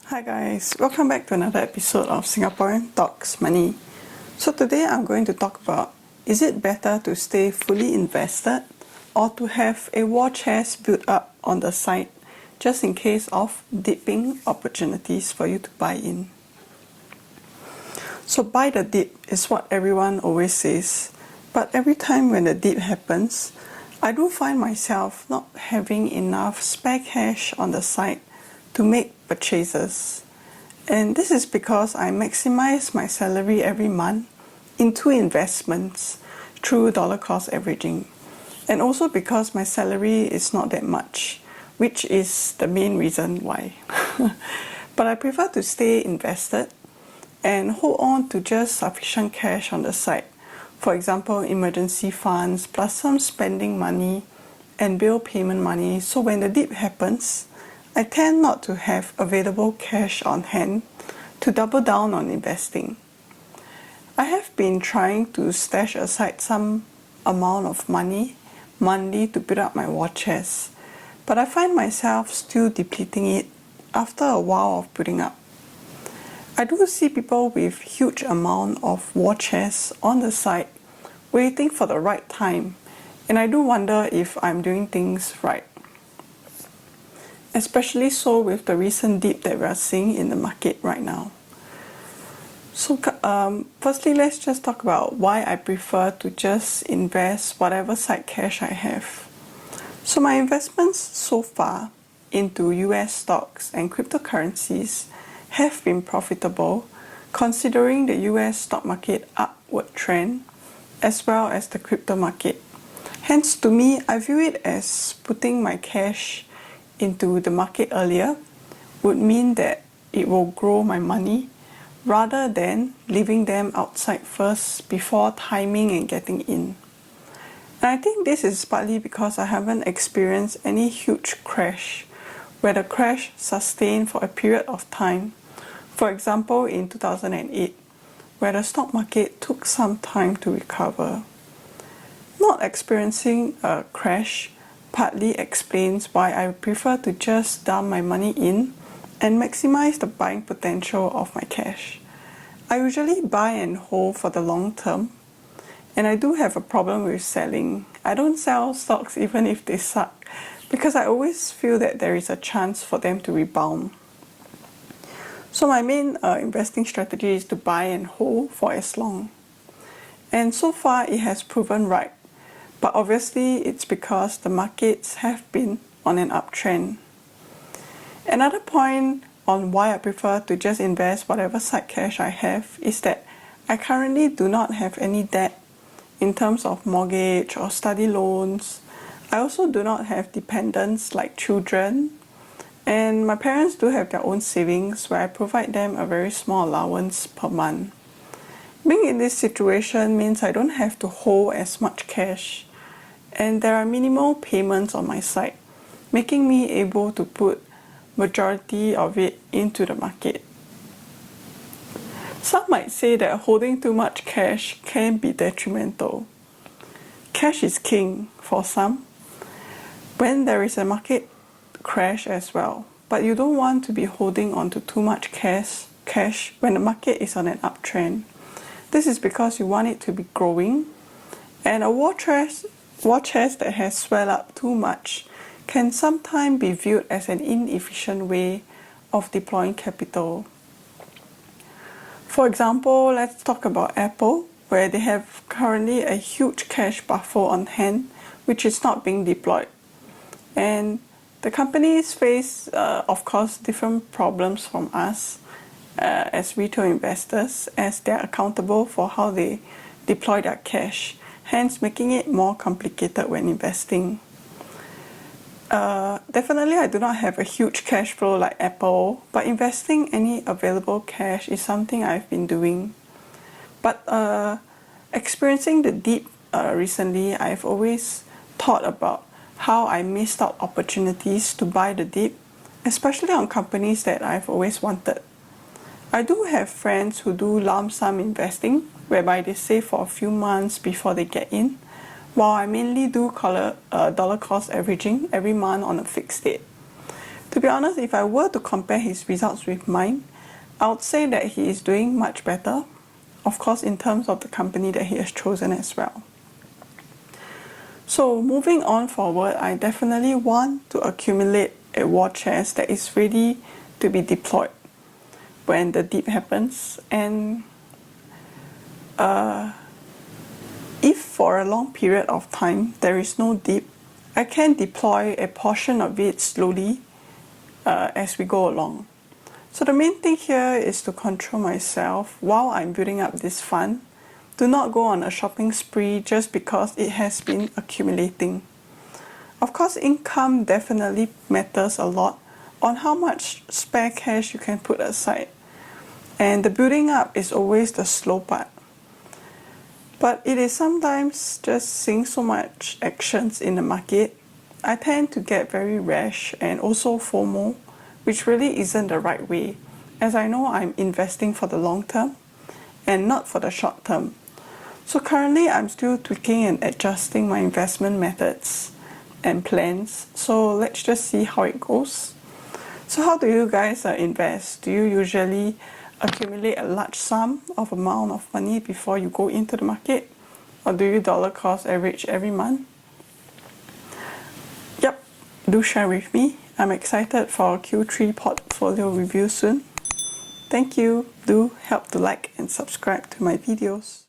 Hi guys, welcome back to another episode of Singaporean Talks Money. So today I'm going to talk about, is it better to stay fully invested or to have a war chest built up on the side just in case of dipping opportunities for you to buy in? So buy the dip is what everyone always says, but every time when the dip happens, I do find myself not having enough spare cash on the side to make purchases. And this is because I maximize my salary every month into investments through dollar cost averaging. And also because my salary is not that much, which is the main reason why. But I prefer to stay invested and hold on to just sufficient cash on the side. For example, emergency funds plus some spending money and bill payment money. So when the dip happens, I tend not to have available cash on hand to double down on investing. I have been trying to stash aside some amount of money monthly to build up my war chest, but I find myself still depleting it after a while of building up. I do see people with huge amount of war chests on the side waiting for the right time, and I do wonder if I'm doing things right. Especially so with the recent dip that we are seeing in the market right now. So firstly, let's just talk about why I prefer to just invest whatever side cash I have. So my investments so far into US stocks and cryptocurrencies have been profitable considering the US stock market upward trend as well as the crypto market. Hence, to me, I view it as putting my cash into the market earlier would mean that it will grow my money rather than leaving them outside first before timing and getting in. And I think this is partly because I haven't experienced any huge crash where the crash sustained for a period of time. For example, in 2008, where the stock market took some time to recover. Not experiencing a crash partly explains why I prefer to just dump my money in and maximize the buying potential of my cash. I usually buy and hold for the long term, and I do have a problem with selling. I don't sell stocks even if they suck, because I always feel that there is a chance for them to rebound. So my main investing strategy is to buy and hold for as long. And so far it has proven right. But obviously, it's because the markets have been on an uptrend. Another point on why I prefer to just invest whatever side cash I have is that I currently do not have any debt in terms of mortgage or study loans. I also do not have dependents like children. And my parents do have their own savings where I provide them a very small allowance per month. Being in this situation means I don't have to hold as much cash. And there are minimal payments on my side, making me able to put majority of it into the market. Some might say that holding too much cash can be detrimental. Cash is king for some when there is a market crash as well, but you don't want to be holding on to too much cash when the market is on an uptrend. This is because you want it to be growing, and a war chest that has swelled up too much can sometimes be viewed as an inefficient way of deploying capital. For example, let's talk about Apple, where they have currently a huge cash buffer on hand, which is not being deployed. And the companies face, of course, different problems from us as retail investors, as they're accountable for how they deploy their cash, hence making it more complicated when investing. Definitely, I do not have a huge cash flow like Apple, but investing any available cash is something I've been doing. But experiencing the dip recently, I've always thought about how I missed out opportunities to buy the dip, especially on companies that I've always wanted. I do have friends who do lump sum investing, whereby they save for a few months before they get in, while I mainly do dollar cost averaging every month on a fixed date. To be honest, if I were to compare his results with mine, I would say that he is doing much better, of course in terms of the company that he has chosen as well. So moving on forward, I definitely want to accumulate a war chest that is ready to be deployed when the dip happens. And if for a long period of time there is no dip, I can deploy a portion of it slowly as we go along. So the main thing here is to control myself while I'm building up this fund. Do not go on a shopping spree just because it has been accumulating. Of course, income definitely matters a lot on how much spare cash you can put aside. And the building up is always the slow part. But it is sometimes just seeing so much actions in the market, I tend to get very rash and also FOMO, which really isn't the right way, as I know I'm investing for the long term and not for the short term. So currently I'm still tweaking and adjusting my investment methods and plans. So let's just see how it goes. So how do you guys invest? Do you usually accumulate a large sum of amount of money before you go into the market? Or do you dollar cost average every month? Yep, do share with me. I'm excited for our Q3 portfolio review soon. Thank you. Do help to like and subscribe to my videos.